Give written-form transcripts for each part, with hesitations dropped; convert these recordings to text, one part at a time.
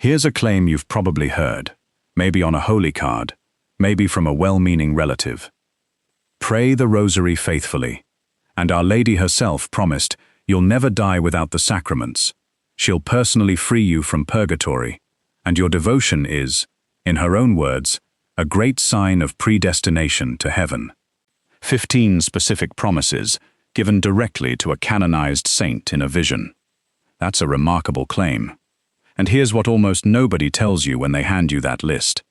Here's a claim you've probably heard, maybe on a holy card, maybe from a well-meaning relative. Pray the Rosary faithfully, and Our Lady herself promised you'll never die without the sacraments. She'll personally free you from purgatory, and your devotion is, in her own words, a great sign of predestination to heaven. 15 specific promises given directly to a canonized saint in a vision. That's a remarkable claim. And here's what almost nobody tells you when they hand you that list.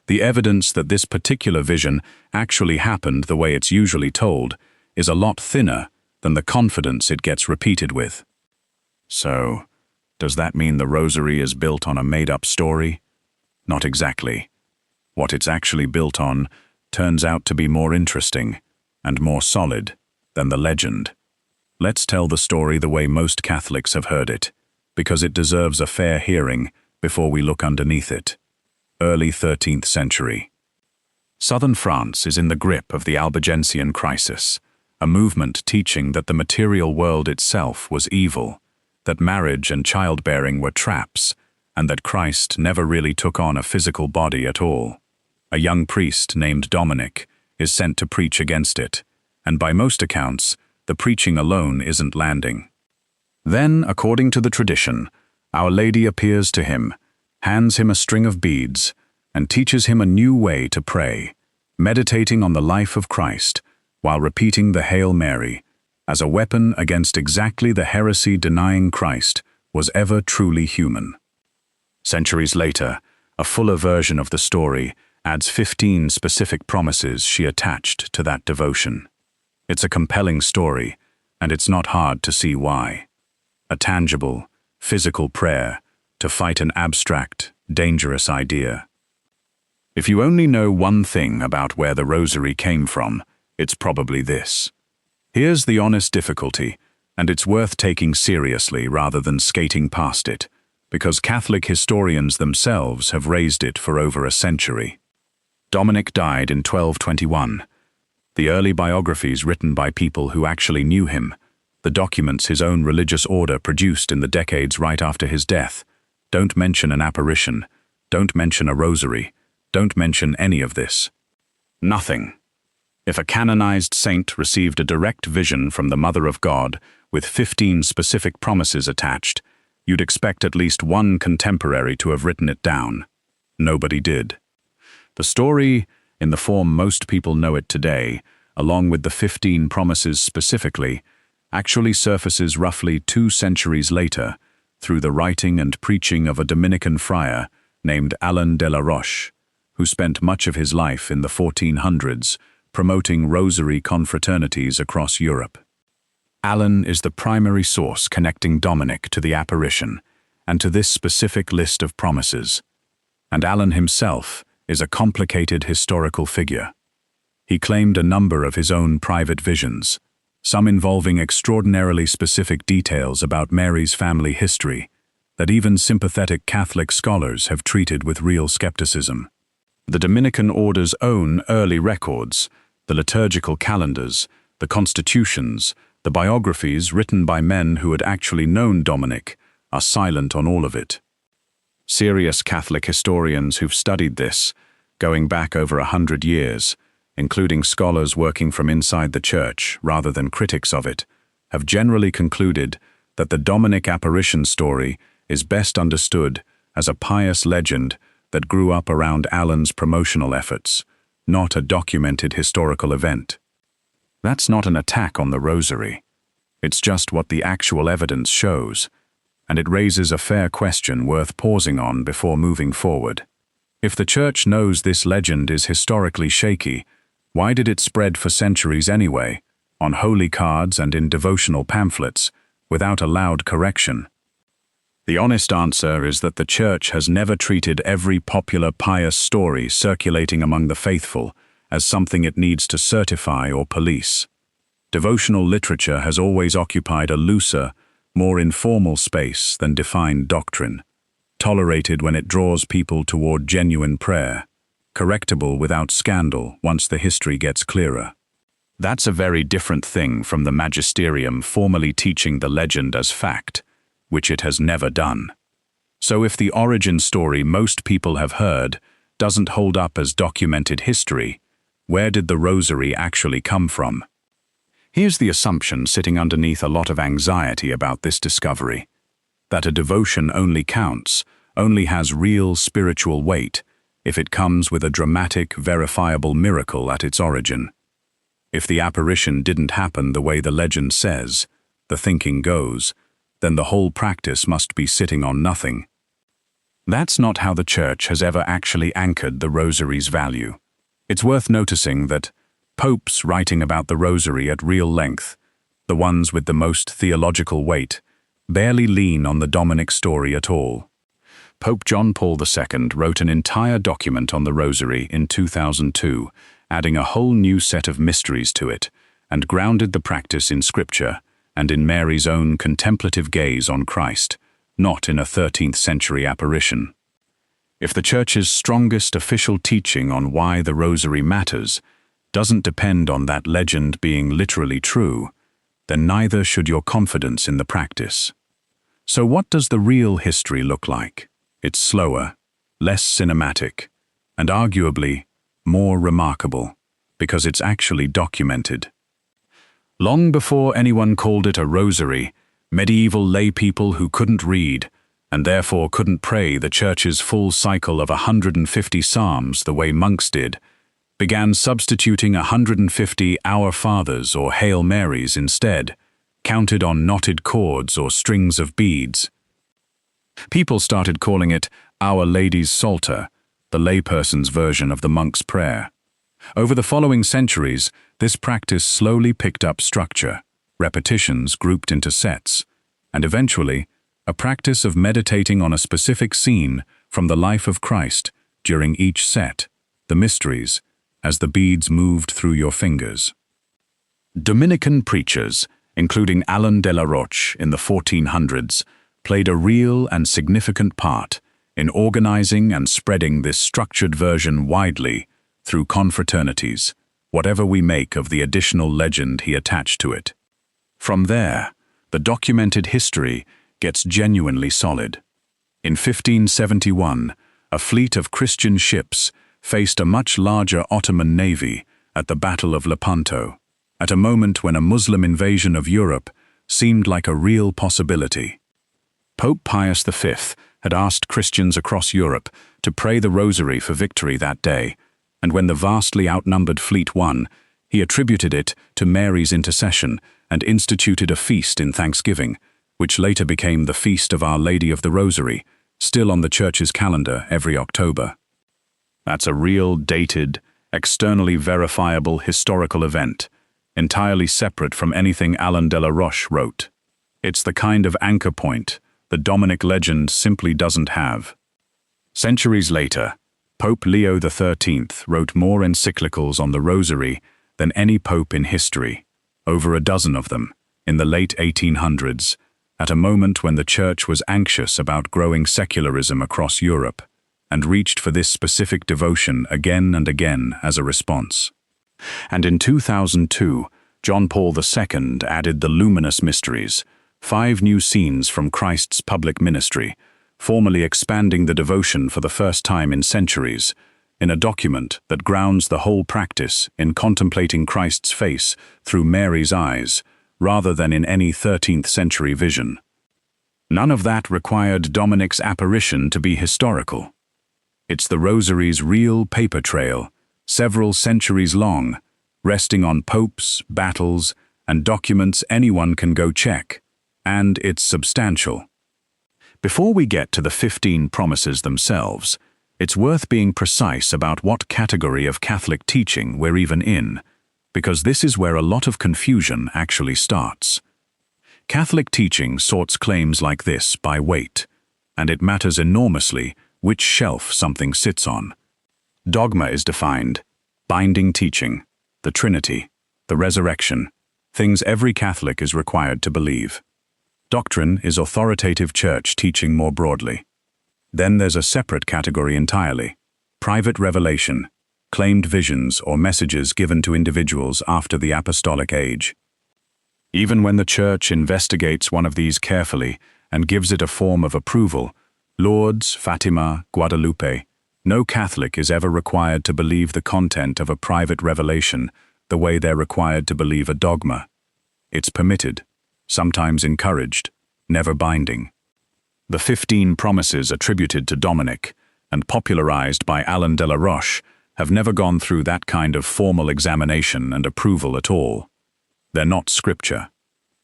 The evidence that this particular vision actually happened the way it's usually told is a lot thinner than the confidence it gets repeated with. So, does that mean the Rosary is built on a made-up story? Not exactly. What it's actually built on turns out to be more interesting and more solid than the legend. Let's tell the story the way most Catholics have heard it, because it deserves a fair hearing before we look underneath it. Early 13th century. Southern France is in the grip of the Albigensian crisis, a movement teaching that the material world itself was evil, that marriage and childbearing were traps, and that Christ never really took on a physical body at all. A young priest named Dominic is sent to preach against it, and by most accounts, the preaching alone isn't landing. Then, according to the tradition, Our Lady appears to him, hands him a string of beads, and teaches him a new way to pray, meditating on the life of Christ while repeating the Hail Mary, as a weapon against exactly the heresy denying Christ was ever truly human. Centuries later, a fuller version of the story adds 15 specific promises she attached to that devotion. It's a compelling story, and it's not hard to see why. A tangible, physical prayer to fight an abstract, dangerous idea. If you only know one thing about where the Rosary came from, it's probably this. Here's the honest difficulty, and it's worth taking seriously rather than skating past it, because Catholic historians themselves have raised it for over a century. Dominic died in 1221. The early biographies written by people who actually knew him, the documents his own religious order produced in the decades right after his death, don't mention an apparition, don't mention a rosary, don't mention any of this. Nothing. If a canonized saint received a direct vision from the Mother of God with 15 specific promises attached, you'd expect at least one contemporary to have written it down. Nobody did. The story, in the form most people know it today, along with the 15 promises specifically, actually surfaces roughly 2 centuries later through the writing and preaching of a Dominican friar named Alain de la Roche, who spent much of his life in the 1400s promoting Rosary confraternities across Europe. Alain is the primary source connecting Dominic to the apparition and to this specific list of promises, and Alain himself is a complicated historical figure. He claimed a number of his own private visions, some involving extraordinarily specific details about Mary's family history that even sympathetic Catholic scholars have treated with real skepticism. The Dominican order's own early records, the liturgical calendars, the constitutions, the biographies written by men who had actually known Dominic, are silent on all of it. Serious Catholic historians who've studied this, going back over 100 years, including scholars working from inside the Church rather than critics of it, have generally concluded that the Dominic apparition story is best understood as a pious legend that grew up around Alain's promotional efforts, not a documented historical event. That's not an attack on the Rosary. It's just what the actual evidence shows, and it raises a fair question worth pausing on before moving forward. If the Church knows this legend is historically shaky, why did it spread for centuries anyway, on holy cards and in devotional pamphlets, without a loud correction? The honest answer is that the Church has never treated every popular pious story circulating among the faithful as something it needs to certify or police. Devotional literature has always occupied a looser, more informal space than defined doctrine, tolerated when it draws people toward genuine prayer, correctable without scandal once the history gets clearer. That's a very different thing from the magisterium formally teaching the legend as fact, which it has never done. So if the origin story most people have heard doesn't hold up as documented history, where did the Rosary actually come from? Here's the assumption sitting underneath a lot of anxiety about this discovery: that a devotion only counts, only has real spiritual weight, if it comes with a dramatic, verifiable miracle at its origin. If the apparition didn't happen the way the legend says, the thinking goes, then the whole practice must be sitting on nothing. That's not how the Church has ever actually anchored the Rosary's value. It's worth noticing that popes writing about the Rosary at real length, the ones with the most theological weight, barely lean on the Dominic story at all. Pope John Paul II wrote an entire document on the Rosary in 2002, adding a whole new set of mysteries to it, and grounded the practice in Scripture and in Mary's own contemplative gaze on Christ, not in a 13th-century apparition. If the Church's strongest official teaching on why the Rosary matters doesn't depend on that legend being literally true, then neither should your confidence in the practice. So what does the real history look like? It's slower, less cinematic, and arguably more remarkable, because it's actually documented. Long before anyone called it a rosary, medieval laypeople who couldn't read, and therefore couldn't pray the Church's full cycle of 150 psalms the way monks did, began substituting 150 Our Fathers or Hail Marys instead, counted on knotted cords or strings of beads. People started calling it Our Lady's Psalter, the layperson's version of the monk's prayer. Over the following centuries, this practice slowly picked up structure, repetitions grouped into sets, and eventually, a practice of meditating on a specific scene from the life of Christ during each set, the mysteries, as the beads moved through your fingers. Dominican preachers, including Alan de la Roche in the 1400s, played a real and significant part in organizing and spreading this structured version widely through confraternities, whatever we make of the additional legend he attached to it. From there, the documented history gets genuinely solid. In 1571, a fleet of Christian ships faced a much larger Ottoman navy at the Battle of Lepanto, at a moment when a Muslim invasion of Europe seemed like a real possibility. Pope Pius V had asked Christians across Europe to pray the Rosary for victory that day, and when the vastly outnumbered fleet won, he attributed it to Mary's intercession and instituted a feast in thanksgiving, which later became the Feast of Our Lady of the Rosary, still on the Church's calendar every October. That's a real, dated, externally verifiable historical event, entirely separate from anything Alan de la Roche wrote. It's the kind of anchor point the Dominic legend simply doesn't have. Centuries later, Pope Leo XIII wrote more encyclicals on the Rosary than any pope in history, over a dozen of them, in the late 1800s, at a moment when the Church was anxious about growing secularism across Europe, and reached for this specific devotion again and again as a response. And in 2002, John Paul II added the Luminous Mysteries, 5 new scenes from Christ's public ministry, formally expanding the devotion for the first time in centuries, in a document that grounds the whole practice in contemplating Christ's face through Mary's eyes, rather than in any 13th-century vision. None of that required Dominic's apparition to be historical. It's the Rosary's real paper trail, several centuries long, resting on popes, battles, and documents anyone can go check, and it's substantial. Before we get to the 15 promises themselves, it's worth being precise about what category of Catholic teaching we're even in, because this is where a lot of confusion actually starts. Catholic teaching sorts claims like this by weight, and it matters enormously which shelf something sits on. Dogma is defined: binding teaching, the Trinity, the resurrection, things every Catholic is required to believe. Doctrine is authoritative church teaching more broadly. Then there's a separate category entirely: private revelation, claimed visions or messages given to individuals after the apostolic age. Even when the Church investigates one of these carefully and gives it a form of approval, Lourdes, Fatima, Guadalupe. No Catholic is ever required to believe the content of a private revelation the way they're required to believe a dogma. It's permitted, sometimes encouraged, never binding. The 15 promises attributed to Dominic and popularized by Alain de la Roche have never gone through that kind of formal examination and approval at all. They're not scripture.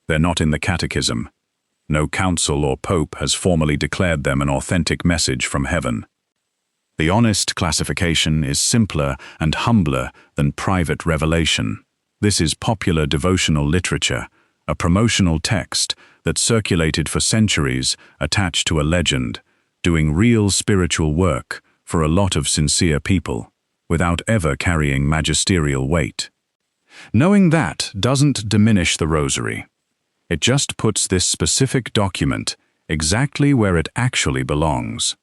They're not in the catechism. No council or pope has formally declared them an authentic message from heaven. The honest classification is simpler and humbler than private revelation. This is popular devotional literature, a promotional text that circulated for centuries attached to a legend, doing real spiritual work for a lot of sincere people, without ever carrying magisterial weight. Knowing that doesn't diminish the Rosary. It just puts this specific document exactly where it actually belongs.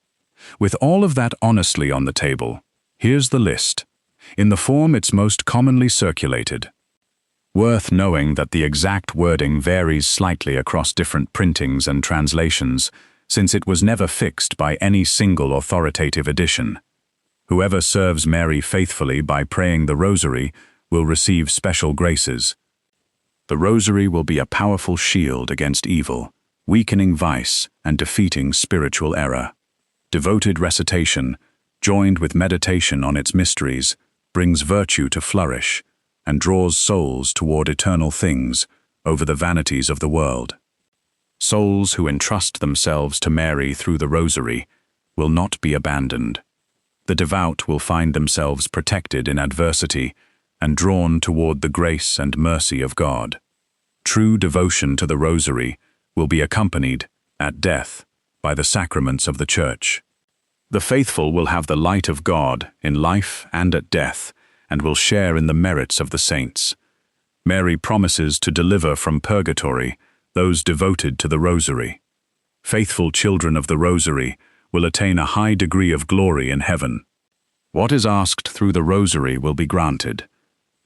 With all of that honestly on the table, here's the list, in the form it's most commonly circulated. Worth knowing that the exact wording varies slightly across different printings and translations, since it was never fixed by any single authoritative edition. Whoever serves Mary faithfully by praying the Rosary will receive special graces. The Rosary will be a powerful shield against evil, weakening vice and defeating spiritual error. Devoted recitation, joined with meditation on its mysteries, brings virtue to flourish and draws souls toward eternal things over the vanities of the world. Souls who entrust themselves to Mary through the Rosary will not be abandoned. The devout will find themselves protected in adversity and drawn toward the grace and mercy of God. True devotion to the Rosary will be accompanied, at death, by the sacraments of the Church. The faithful will have the light of God in life and at death, and will share in the merits of the saints. Mary promises to deliver from purgatory those devoted to the Rosary. Faithful children of the Rosary will attain a high degree of glory in heaven. What is asked through the Rosary will be granted.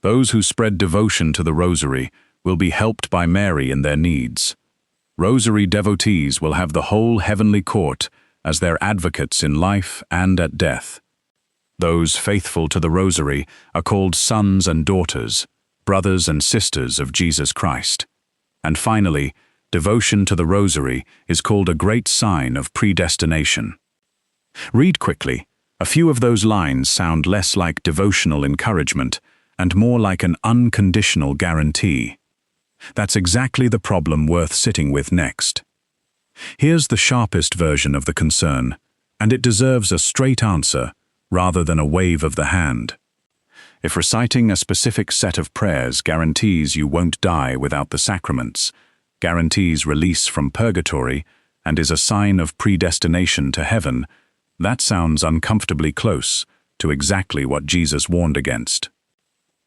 Those who spread devotion to the Rosary will be helped by Mary in their needs. Rosary devotees will have the whole heavenly court as their advocates in life and at death. Those faithful to the Rosary are called sons and daughters, brothers and sisters of Jesus Christ. And finally, devotion to the Rosary is called a great sign of predestination. Read quickly. A few of those lines sound less like devotional encouragement and more like an unconditional guarantee. That's exactly the problem worth sitting with next. Here's the sharpest version of the concern, and it deserves a straight answer rather than a wave of the hand. If reciting a specific set of prayers guarantees you won't die without the sacraments, guarantees release from purgatory, and is a sign of predestination to heaven, that sounds uncomfortably close to exactly what Jesus warned against.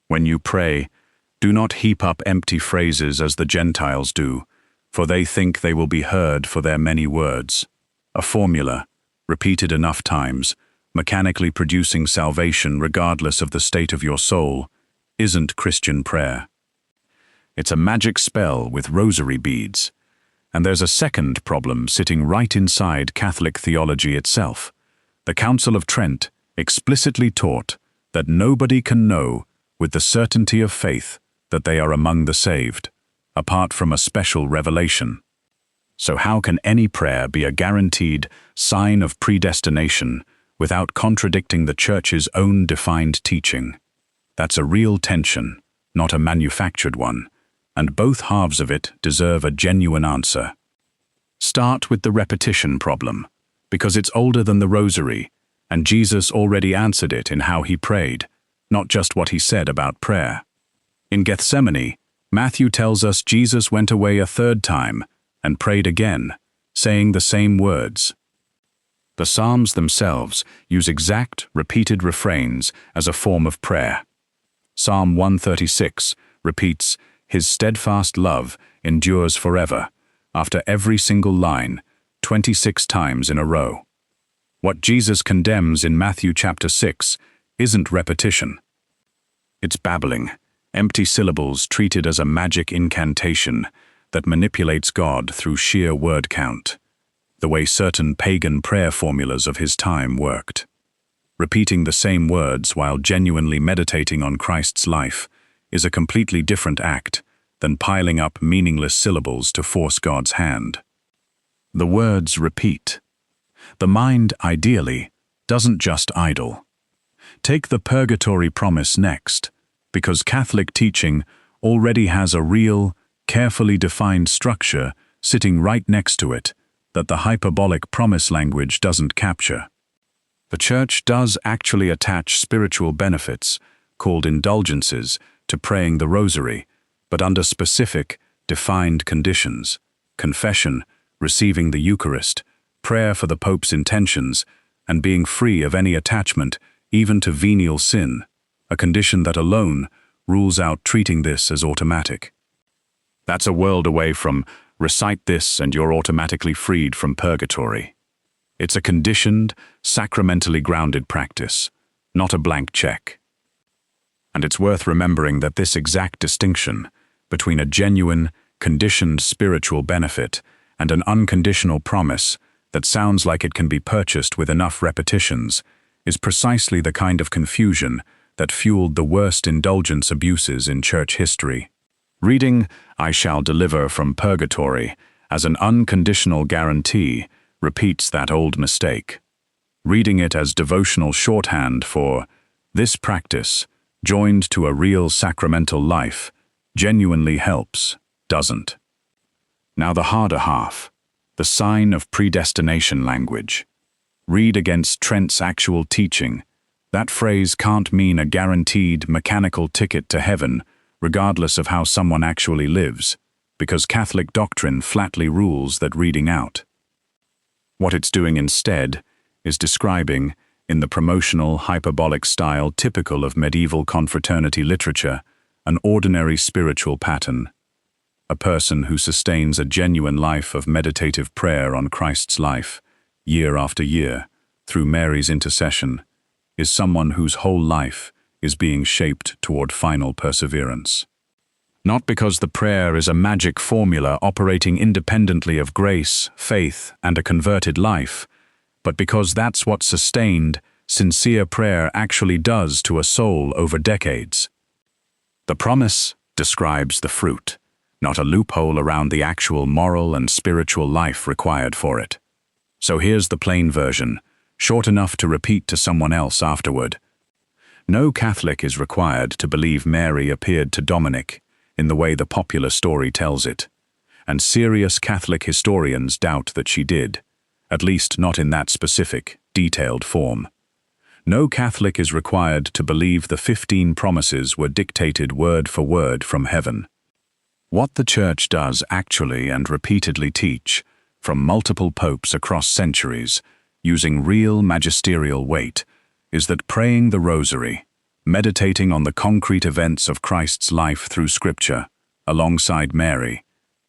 When you pray, do not heap up empty phrases as the Gentiles do, for they think they will be heard for their many words. A formula, repeated enough times, mechanically producing salvation regardless of the state of your soul, isn't Christian prayer. It's a magic spell with rosary beads. And there's a second problem sitting right inside Catholic theology itself. The Council of Trent explicitly taught that nobody can know with the certainty of faith that they are among the saved, apart from a special revelation. So how can any prayer be a guaranteed sign of predestination without contradicting the Church's own defined teaching? That's a real tension, not a manufactured one, and both halves of it deserve a genuine answer. Start with the repetition problem, because it's older than the Rosary, and Jesus already answered it in how he prayed, not just what he said about prayer. In Gethsemane, Matthew tells us Jesus went away a third time and prayed again, saying the same words. The Psalms themselves use exact, repeated refrains as a form of prayer. Psalm 136 repeats, "His steadfast love endures forever," after every single line, 26 times in a row. What Jesus condemns in Matthew chapter 6 isn't repetition. It's babbling, empty syllables treated as a magic incantation that manipulates God through sheer word count. the way certain pagan prayer formulas of his time worked. Repeating the same words while genuinely meditating on Christ's life is a completely different act than piling up meaningless syllables to force God's hand. The words repeat. The mind, ideally, doesn't just idle. Take the purgatory promise next, because Catholic teaching already has a real, carefully defined structure sitting right next to it that the hyperbolic promise language doesn't capture. The Church does actually attach spiritual benefits, called indulgences, to praying the Rosary, but under specific, defined conditions: confession, receiving the Eucharist, prayer for the Pope's intentions, and being free of any attachment, even to venial sin, a condition that alone rules out treating this as automatic. That's a world away from recite this and you're automatically freed from purgatory. It's a conditioned, sacramentally grounded practice, not a blank check. And it's worth remembering that this exact distinction between a genuine, conditioned spiritual benefit and an unconditional promise that sounds like it can be purchased with enough repetitions is precisely the kind of confusion that fueled the worst indulgence abuses in church history. Reading "I shall deliver from purgatory" as an unconditional guarantee repeats that old mistake. Reading it as devotional shorthand for "this practice, joined to a real sacramental life, genuinely helps," doesn't. Now the harder half, the sign of predestination language. Read against Trent's actual teaching. That phrase can't mean a guaranteed, mechanical ticket to heaven, regardless of how someone actually lives, because Catholic doctrine flatly rules that reading out. What it's doing instead is describing, in the promotional, hyperbolic style typical of medieval confraternity literature, an ordinary spiritual pattern. A person who sustains a genuine life of meditative prayer on Christ's life, year after year, through Mary's intercession, is someone whose whole life is being shaped toward final perseverance. Not because the prayer is a magic formula operating independently of grace, faith, and a converted life, but because that's what sustained, sincere prayer actually does to a soul over decades. The promise describes the fruit, not a loophole around the actual moral and spiritual life required for it. So here's the plain version, short enough to repeat to someone else afterward. No Catholic is required to believe Mary appeared to Dominic in the way the popular story tells it, and serious Catholic historians doubt that she did, at least not in that specific, detailed form. No Catholic is required to believe the 15 promises were dictated word for word from heaven. What the Church does actually and repeatedly teach, from multiple popes across centuries, using real magisterial weight, is that praying the Rosary, meditating on the concrete events of Christ's life through Scripture, alongside Mary,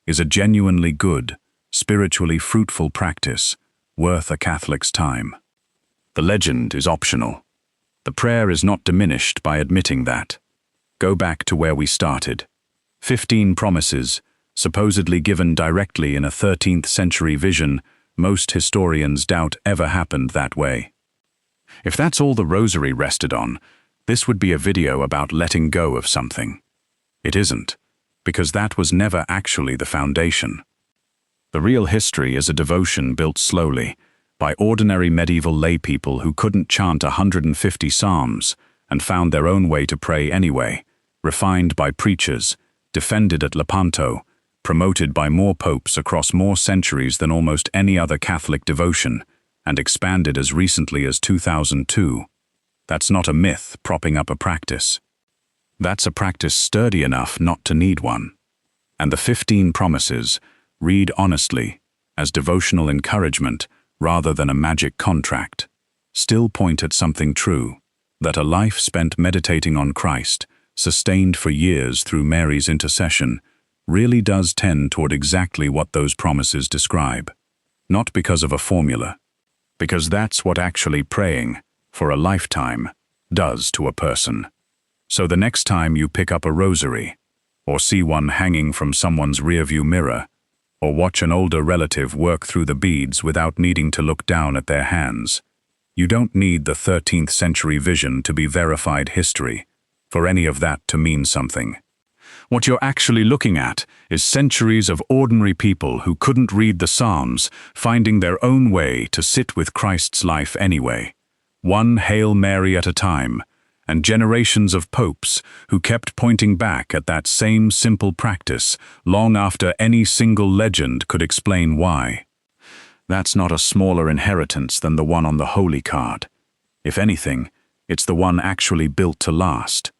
is a genuinely good, spiritually fruitful practice, worth a Catholic's time. The legend is optional. The prayer is not diminished by admitting that. Go back to where we started. 15 promises, supposedly given directly in a 13th-century vision, most historians doubt ever happened that way. If that's all the Rosary rested on, this would be a video about letting go of something. It isn't, because that was never actually the foundation. The real history is a devotion built slowly, by ordinary medieval laypeople who couldn't chant 150 psalms and found their own way to pray anyway, refined by preachers, defended at Lepanto, promoted by more popes across more centuries than almost any other Catholic devotion, and expanded as recently as 2002. That's not a myth propping up a practice. That's a practice sturdy enough not to need one. And the 15 promises, read honestly, as devotional encouragement rather than a magic contract, still point at something true, that a life spent meditating on Christ, sustained for years through Mary's intercession, really does tend toward exactly what those promises describe. Not because of a formula, because that's what actually praying, for a lifetime, does to a person. So the next time you pick up a rosary, or see one hanging from someone's rearview mirror, or watch an older relative work through the beads without needing to look down at their hands. You don't need the 13th century vision to be verified history, for any of that to mean something. What you're actually looking at is centuries of ordinary people who couldn't read the Psalms, finding their own way to sit with Christ's life anyway, one Hail Mary at a time, and generations of popes who kept pointing back at that same simple practice long after any single legend could explain why. That's not a smaller inheritance than the one on the holy card. If anything, it's the one actually built to last.